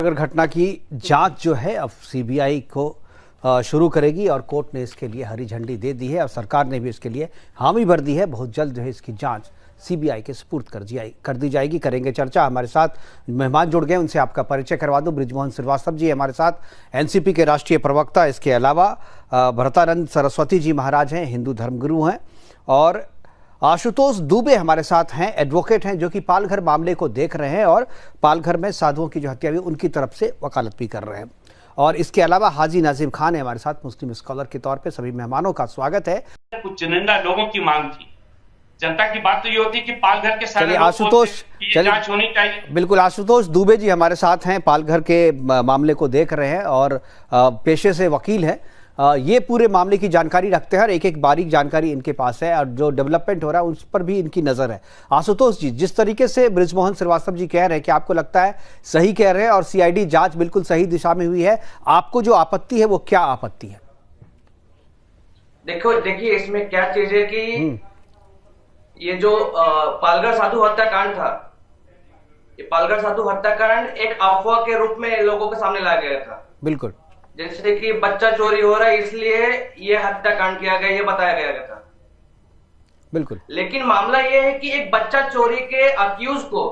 अगर घटना की जांच जो है अब सीबीआई को शुरू करेगी और कोर्ट ने इसके लिए हरी झंडी दे दी है और सरकार ने भी इसके लिए हामी भर दी है। बहुत जल्द जो है इसकी जांच सीबीआई के सुपुर्द कर दी जाएगी। करेंगे चर्चा। हमारे साथ मेहमान जुड़ गए, उनसे आपका परिचय करवा दूं। बृजमोहन श्रीवास्तव जी हमारे साथ, एनसीपी के राष्ट्रीय प्रवक्ता। इसके अलावा भरतानंद सरस्वती जी महाराज हैं, हिंदू धर्मगुरु हैं। और आशुतोष दुबे हमारे साथ हैं, एडवोकेट हैं, जो कि पालघर मामले को देख रहे हैं और पालघर में साधुओं की जो हत्या हुई उनकी तरफ से वकालत भी कर रहे हैं। और इसके अलावा हाजी नाजिम खान है हमारे साथ, मुस्लिम स्कॉलर के तौर पे। सभी मेहमानों का स्वागत है। कुछ चुनिंदा लोगों की मांग थी, जनता की बात तो ये होती कि पालघर के सारे आशुतोष जांच होनी चाहिए। बिल्कुल, आशुतोष दुबे जी हमारे साथ हैं, पालघर के मामले को देख रहे हैं और पेशे से वकील हैं। ये पूरे मामले की जानकारी रखते हैं और एक एक बारीक जानकारी इनके पास है और जो डेवलपमेंट हो रहा है उस पर भी इनकी नजर है। आशुतोष जी, जिस तरीके से बृजमोहन श्रीवास्तव जी कह रहे हैं कि आपको लगता है सही कह रहे हैं और सीआईडी जांच बिल्कुल सही दिशा में हुई है, आपको जो आपत्ति है वो क्या आपत्ति है? देखिए इसमें क्या चीज है कि ये जो पालघर साधु हत्याकांड था, ये पालघर साधु हत्याकांड एक अफवाह के रूप में लोगों के सामने लाया गया था। बिल्कुल, जैसे कि बच्चा चोरी हो रहा है इसलिए ये हत्याकांड किया गया, ये बताया गया था। बिल्कुल, लेकिन मामला ये है कि एक बच्चा चोरी के अक्यूज को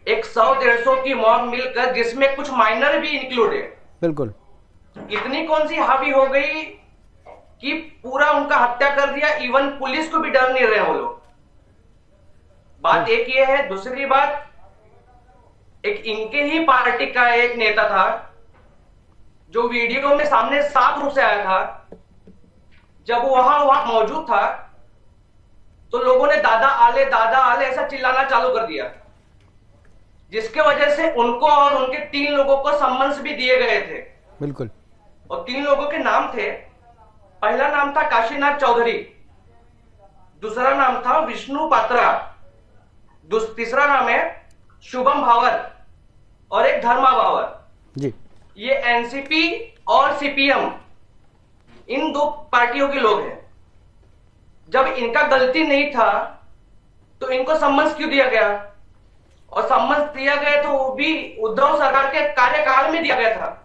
100-150 की मौत मिलकर, जिसमें कुछ माइनर भी इंक्लूड है, बिल्कुल, इतनी कौन सी हावी हो गई कि पूरा उनका हत्या कर दिया। इवन पुलिस को भी डर नहीं रहे वो लोग। बात एक ये है। दूसरी बात, एक इनके ही पार्टी का एक नेता था जो वीडियो में सामने साफ रूप से आया था। जब वो वहां मौजूद था तो लोगों ने दादा आले ऐसा चिल्लाना चालू कर दिया, जिसके वजह से उनको और उनके 3 लोगों को सम्मन्स भी दिए गए थे। बिल्कुल। और 3 लोगों के नाम थे। पहला नाम था काशीनाथ चौधरी, दूसरा नाम था विष्णु पात्रा, तीसरा नाम है शुभम भावर और एक धर्मा भावर जी। ये एनसीपी और सीपीएम, इन 2 पार्टियों के लोग हैं। जब इनका गलती नहीं था तो इनको सम्मन्स क्यों दिया गया? और सम्मन्स दिया गया तो वो भी उद्धव सरकार के कार्यकाल में दिया गया था।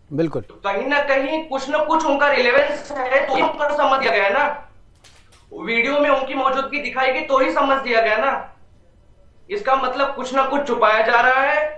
बिल्कुल, तो कहीं ना कहीं कुछ ना कुछ उनका रिलेवेंस है, तो उनको सम्मत दिया गया है ना। वीडियो में उनकी मौजूदगी दिखाई गई तो ही सम्मत दिया गया ना। इसका मतलब कुछ ना कुछ छुपाया जा रहा है।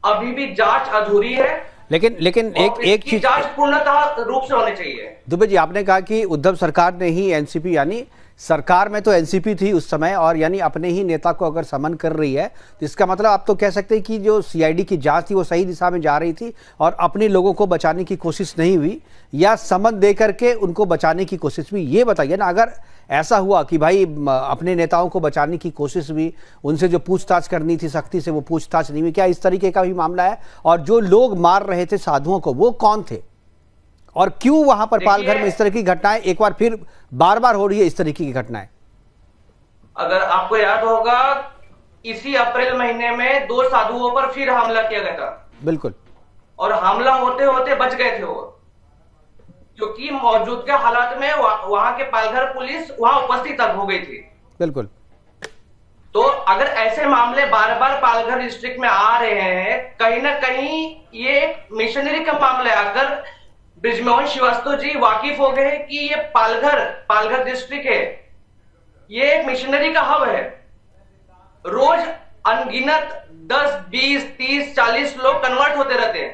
अभी भी जांच अधूरी है, लेकिन एक चीज जांच पूर्णतः रूप से होनी चाहिए। दुबे जी, आपने कहा कि उद्धव सरकार ने ही एनसीपी, यानी सरकार में तो एनसीपी थी उस समय, और यानी अपने ही नेता को अगर समन कर रही है तो इसका मतलब आप तो कह सकते हैं कि जो सीआईडी की जांच थी वो सही दिशा में जा रही थी और अपने लोगों को बचाने की कोशिश नहीं हुई, या समन दे करके उनको बचाने की कोशिश हुई। ये बताइए ना, अगर ऐसा हुआ कि भाई अपने नेताओं को बचाने की कोशिश हुई, उनसे जो पूछताछ करनी थी सख्ती से वो पूछताछ नहीं हुई, क्या इस तरीके का भी मामला है? और जो लोग मार रहे थे साधुओं को वो कौन थे और क्यों वहां पर पालघर में इस तरह की घटनाएं एक बार फिर बार बार हो रही है? इस तरीके की घटनाएं अगर आपको याद होगा, इसी अप्रैल महीने में 2 साधुओं पर फिर हमला किया गया था। बिल्कुल, और हमला होते होते बच गए थे वो, क्योंकि मौजूदा हालात में वहां के पालघर पुलिस वहां उपस्थित हो गई थी। बिल्कुल। तो अगर ऐसे मामले बार बार पालघर डिस्ट्रिक्ट में आ रहे हैं, कहीं ना कहीं ये एक मिशनरी का मामला है। अगर बृजमोहन श्रीवास्तव जी वाकिफ हो गए कि ये पालघर डिस्ट्रिक्ट है, ये एक मिशनरी का हब है। रोज अनगिनत 10, 20, 30, 40 लोग कन्वर्ट होते रहते हैं,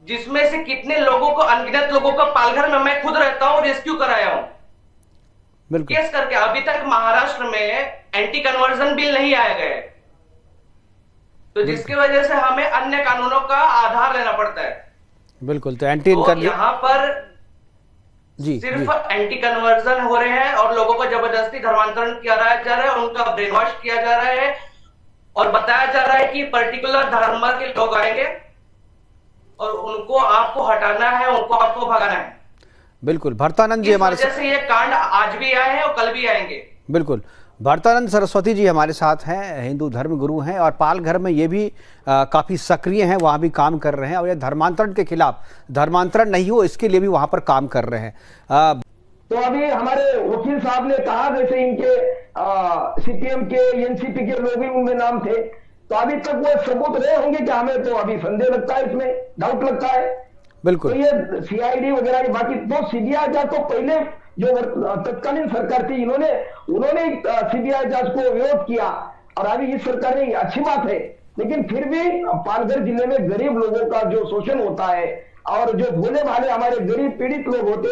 जिसमें से कितने लोगों को, अनगिनत लोगों को पालघर में मैं खुद रहता हूं, रेस्क्यू कराया हूं केस करके। अभी तक महाराष्ट्र में एंटी कन्वर्जन बिल नहीं आया गया है, तो जिसकी वजह से हमें अन्य कानूनों का आधार लेना पड़ता है। बिल्कुल, तो एंटी यहाँ पर सिर्फ एंटी कन्वर्जन हो रहे हैं और लोगों को जबरदस्ती धर्मांतरण किया जा रहा है, उनका ब्रेन वॉश किया जा रहा है और बताया जा रहा है कि पर्टिकुलर धर्म के लोग आएंगे और उनको आपको हटाना है, उनको आपको भगाना है। बिल्कुल, भरतानंद जी हमारे साथ, ये कांड आज भी आए हैं और कल भी आएंगे। बिल्कुल, भरतानंद सरस्वती जी हमारे साथ हैं, हिंदू धर्म गुरु हैं और पालघर में ये भी काफ़ी सक्रिय हैं, वहाँ भी काम कर रहे हैं और ये धर्मांतरण के खिलाफ, धर्मांतरण नहीं हो इसके लिए भी वहाँ पर काम कर रहे हैं। तो अभी हमारे वकील साहब ने कहा, जैसे इनके सीपीएम के, एनसीपी के लोग भी उनमें नाम थे, तो अभी तक वो सबूत रहे होंगे कि हमें तो अभी संदेह लगता है, इसमें डाउट लगता है। बिल्कुल। तो ये सीआईडी वगैरह की बाकी तो सीबीआई जांच तो पहले जो तत्कालीन सरकार थी उन्होंने सीबीआई जांच को विरोध किया, और अभी इस सरकार ने, अच्छी बात है, लेकिन फिर भी पालघर जिले में गरीब लोगों का जो शोषण होता है और जो भोले भाले हमारे गरीब पीड़ित लोग होते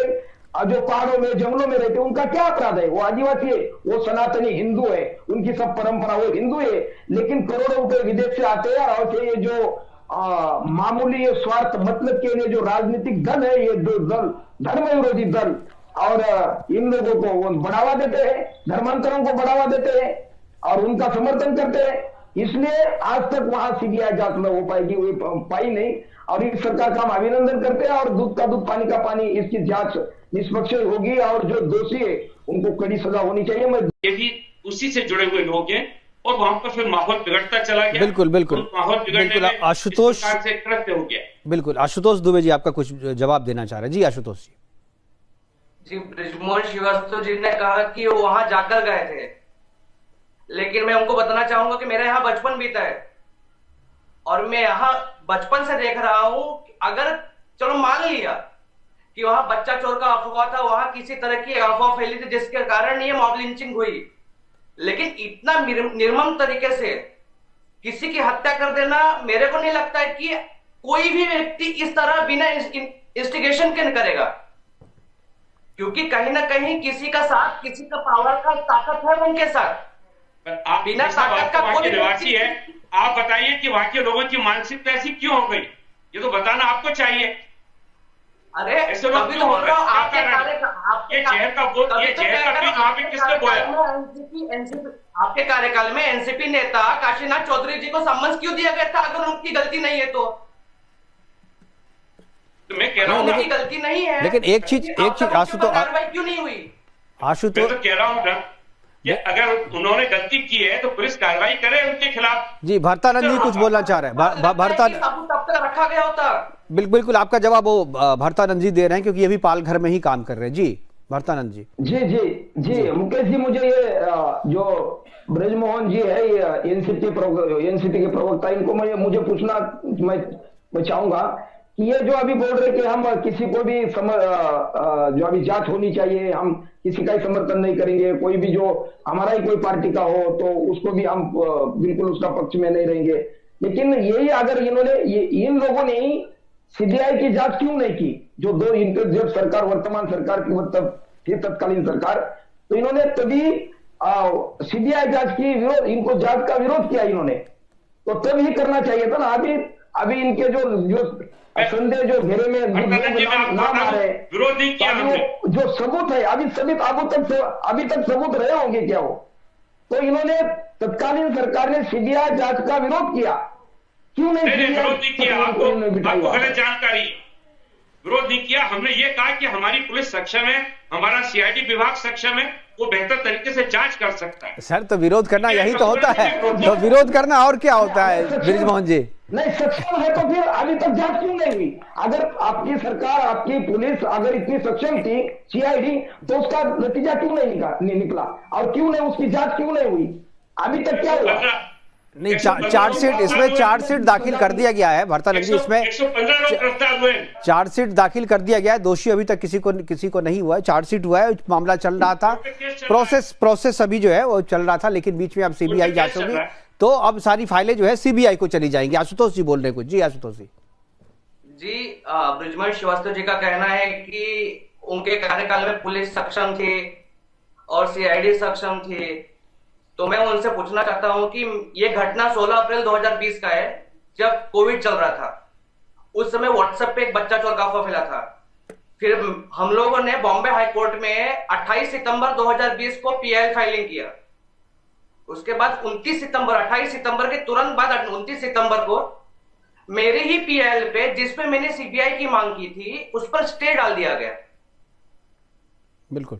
और जो पहाड़ों में जंगलों में रहते, उनका क्या अपराध है? वो आदिवासी है, वो सनातनी हिंदू है, उनकी सब परंपरा, वो हिंदू है, लेकिन करोड़ों रुपए विदेश से आते हैं और ये जो मामूली स्वार्थ मतलब के लिए जो राजनीतिक दल है, ये दो दल धर्म विरोधी दल, और इन लोगों को वो बढ़ावा देते हैं, धर्मांतरों को बढ़ावा देते हैं और उनका समर्थन करते हैं। इसलिए आज तक वहां सीबीआई जांच न हो पाएगी, वो पाई नहीं, और इस सरकार का हम अभिनंदन करते हैं, और दूध का दूध पानी का पानी, इसकी जांच निष्पक्ष होगी और जो दोषी है उनको कड़ी सजा होनी चाहिए। ये भी उसी से जुड़े हुए लोग हैं और वहां पर फिर माहौल बिगड़ता चला गया। बिल्कुल बिल्कुल माहौल बिगड़ने में आशुतोष से कृत्य हो गया। बिल्कुल आशुतोष दुबे जी आपका कुछ जवाब देना चाह रहे हैं। जी आशुतोष जी। बृजमोहन श्रीवास्तव जी ने कहा कि वो वहां जाकर गए थे, लेकिन मैं उनको बताना चाहूंगा कि मेरा यहाँ बचपन बीता है और मैं यहाँ बचपन से देख रहा हूं। अगर चलो मान लिया कि वहां बच्चा चोर का अफवाह था, वहां किसी तरह की अफवाह फैली थी जिसके कारण ये मॉब लिंचिंग हुई, लेकिन इतना निर्मम तरीके से किसी की हत्या कर देना, मेरे को नहीं लगता है कि कोई भी व्यक्ति इस तरह बिना इंस्टिगेशन के करेगा, क्योंकि कहीं ना कहीं किसी का साथ, किसी का पावर का ताकत है उनके साथ। आप बिना ताकत का कोई निवासी है, आप बताइए कि वहां के लोगों की मानसिकता ऐसी क्यों हो गई, ये तो बताना आपको चाहिए। अरे ऐसे लोग क्यों हो रहे हो? आपके जहर का बीज वहां पे किसने बोया? आपके कार्यकाल में एनसीपी नेता काशीनाथ चौधरी जी को सम्मन क्यों दिया गया था अगर उनकी गलती नहीं है तो मैं कह रहा हूँ उनकी गलती नहीं है, लेकिन एक चीज आशुतोष, कार्रवाई क्यों नहीं हुई? आशुतोष मैं तो कह रहा हूँ कि अगर उन्होंने गलती की है तो पुलिस कार्रवाई करे उनके खिलाफ। जी भरतानंद जी कुछ बोलना चाह रहे हैं। तब तक रखा गया होता। बिल्कुल आपका जवाब वो भरतानंद जी दे रहे हैं क्योंकि ये भी पालघर में ही काम कर रहे हैं। जी भरतानंद जी। जी मुकेश जी, मुझे ये जो ब्रजमोहन जी है, ये एनसीपी के प्रवक्ता, इनको मुझे पूछना मैं चाहूंगा कि ये जो अभी बोल रहे कि हम किसी को भी जो अभी जांच होनी चाहिए, हम किसी का ही समर्थन नहीं करेंगे, कोई भी जो हमारा ही कोई पार्टी का हो तो उसको भी हम बिल्कुल उसका पक्ष में नहीं रहेंगे, लेकिन यही अगर इन लोगों ने सीबीआई की जांच क्यों नहीं की? जो दो इनके जब सरकार, वर्तमान सरकार की मतलब थी तत्कालीन सरकार, तो इन्होंने तभी सीबीआई जांच की विरोध, इनको जांच का विरोध किया इन्होंने, तो तब ही करना चाहिए था ना। अभी इनके जो संदेह जो घेरे में नाम आ रहे हैं, विरोध नहीं किया हमने। जो सबूत है अभी तक सबूत रहे होंगे क्या वो? तो इन्होंने तत्कालीन सरकार ने सीबीआई जांच का विरोध किया, क्यों नहीं? विरोध नहीं किया, आपको गलत जानकारी, विरोध नहीं किया। हमने ये कहा कि हमारी पुलिस सक्षम है, हमारा सीआईडी विभाग सक्षम है, वो बेहतर तरीके से जांच कर सकता है। सर तो विरोध करना यही तो होता है, तो विरोध करना और क्या होता है ब्रिजमोहन जी? नहीं सक्षम है तो फिर अभी तक जांच क्यों नहीं हुई? अगर आपकी सरकार, आपकी पुलिस अगर इतनी सक्षम थी सीआईडी, तो उसका नतीजा क्यों नहीं निकला और क्यों नहीं उसकी जांच क्यों नहीं हुई? अभी तक क्या हुआ? नहीं चार्जशीट, इसमें चार्जशीट दाखिल कर दिया गया है भरतानंद जी, इसमें 115 लोग गिरफ्तार हुए। चार्जशीट दाखिल कर दिया गया है, दोषी अभी तक किसी को नहीं हुआ है, चार्जशीट हुआ है, मामला चल रहा था, प्रोसेस अभी जो है वो चल रहा था, लेकिन बीच में अब सीबीआई जांच होगी तो अब सारी फाइलें जो है सीबीआई को चली जाएंगी। आशुतोष जी बोल रहे हैं कुछ। जी आशुतोष जी। बृजमोहन श्रीवास्तव जी का कहना है कि उनके कार्यकाल में पुलिस सक्षम थी और सीआईडी सक्षम थी, तो मैं उनसे पूछना चाहता हूं कि ये घटना 16 अप्रैल 2020 का है, जब कोविड चल रहा था। उस समय व्हाट्सएप पे एक बच्चा चोर का अफवाह फैला था। फिर हम लोगों ने बॉम्बे हाई कोर्ट में 28 सितंबर 2020 को पीआईएल फाइलिंग किया। उसके बाद 28 सितंबर के तुरंत बाद 29 सितंबर को मेरे ही पीआईएल पे, जिसपे मैंने सीबीआई की मांग की थी, उस पर स्टे डाल दिया गया। बिल्कुल।